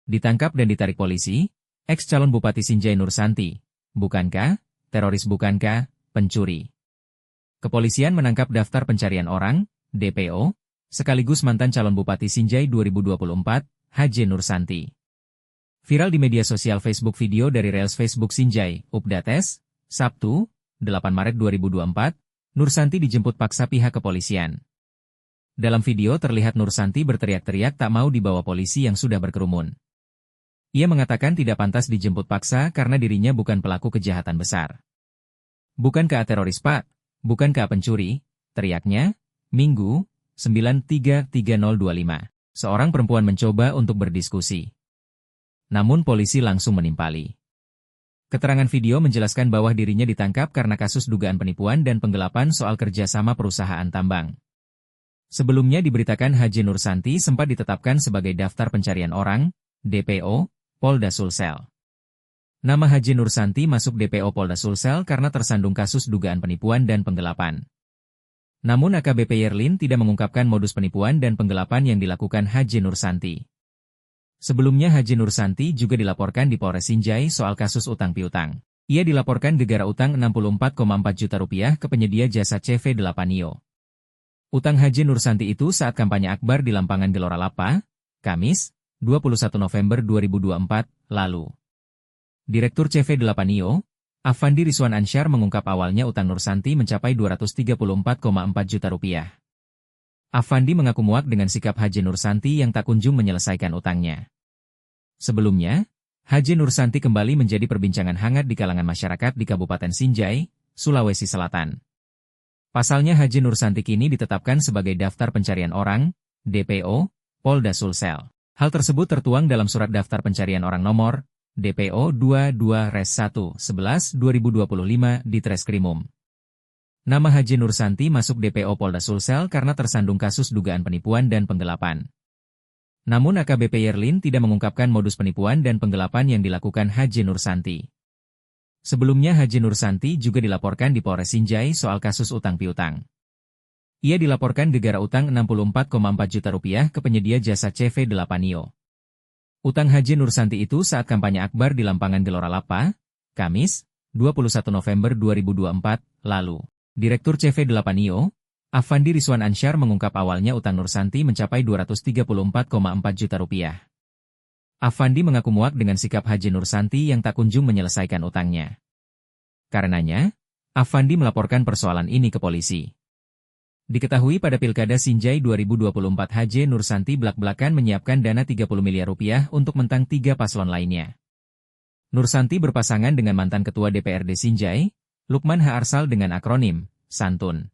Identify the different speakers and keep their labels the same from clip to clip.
Speaker 1: Ditangkap dan ditarik polisi, ex-calon Bupati Sinjai Nursanti. Bukankah, teroris bukankah, pencuri. Kepolisian menangkap daftar pencarian orang, DPO, sekaligus mantan calon Bupati Sinjai 2024, HJ Nursanti. Viral di media sosial Facebook video dari Reels Facebook Sinjai, Updates, Sabtu, 8 Maret 2024, Nursanti dijemput paksa pihak kepolisian. Dalam video terlihat Nursanti berteriak-teriak tak mau dibawa polisi yang sudah berkerumun. Ia mengatakan tidak pantas dijemput paksa karena dirinya bukan pelaku kejahatan besar. Bukankah teroris Pak? Bukankah pencuri? Teriaknya, Minggu, 9.3.3025. Seorang perempuan mencoba untuk berdiskusi. Namun polisi langsung menimpali. Keterangan video menjelaskan bahwa dirinya ditangkap karena kasus dugaan penipuan dan penggelapan soal kerjasama perusahaan tambang. Sebelumnya diberitakan HJ Nursanti sempat ditetapkan sebagai daftar pencarian orang, DPO, Polda Sulsel. Nama HJ Nursanti masuk DPO Polda Sulsel karena tersandung kasus dugaan penipuan dan penggelapan. Namun AKBP Yerlin tidak mengungkapkan modus penipuan dan penggelapan yang dilakukan HJ Nursanti. Sebelumnya HJ Nursanti juga dilaporkan di Polres Sinjai soal kasus utang piutang. Ia dilaporkan gegara utang 64,4 juta rupiah ke penyedia jasa CV8IO. Utang HJ Nursanti itu saat kampanye akbar di Lampangan Gelora Lapa, Kamis, 21 November 2024, lalu. Direktur CV8IO, Afandi Rizwan Ansyar mengungkap awalnya utang Nursanti mencapai 234,4 juta rupiah. Afandi mengaku muak dengan sikap HJ Nursanti yang tak kunjung menyelesaikan utangnya. Sebelumnya, HJ Nursanti kembali menjadi perbincangan hangat di kalangan masyarakat di Kabupaten Sinjai, Sulawesi Selatan. Pasalnya HJ Nursanti kini ditetapkan sebagai daftar pencarian orang, DPO, Polda Sulsel. Hal tersebut tertuang dalam surat daftar pencarian orang nomor, DPO 22-1-11-2025 di Treskrimum. Nama HJ Nursanti masuk DPO Polda Sulsel karena tersandung kasus dugaan penipuan dan penggelapan. Namun AKBP Yerlin tidak mengungkapkan modus penipuan dan penggelapan yang dilakukan HJ Nursanti. Sebelumnya HJ Nursanti juga dilaporkan di Polres Sinjai soal kasus utang piutang. Ia dilaporkan gegara utang 64,4 juta rupiah ke penyedia jasa CV8IO. Utang HJ Nursanti itu saat kampanye akbar di Lampangan Gelora Lapa, Kamis, 21 November 2024, lalu. Direktur CV8IO, Afandi Rizwan Ansyar mengungkap awalnya utang Nursanti mencapai 234,4 juta rupiah. Afandi mengaku muak dengan sikap HJ Nursanti yang tak kunjung menyelesaikan utangnya. Karenanya, Afandi melaporkan persoalan ini ke polisi. Diketahui pada Pilkada Sinjai 2024 HJ Nursanti belak-belakan menyiapkan dana 30 miliar rupiah untuk mentang 3 paslon lainnya. Nursanti berpasangan dengan mantan Ketua DPRD Sinjai, Lukman H. Arsal dengan akronim, Santun.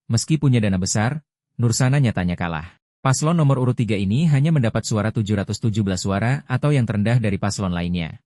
Speaker 1: Meski punya dana besar, Nursana nyatanya kalah. Paslon nomor urut 3 ini hanya mendapat suara 717 suara atau yang terendah dari paslon lainnya.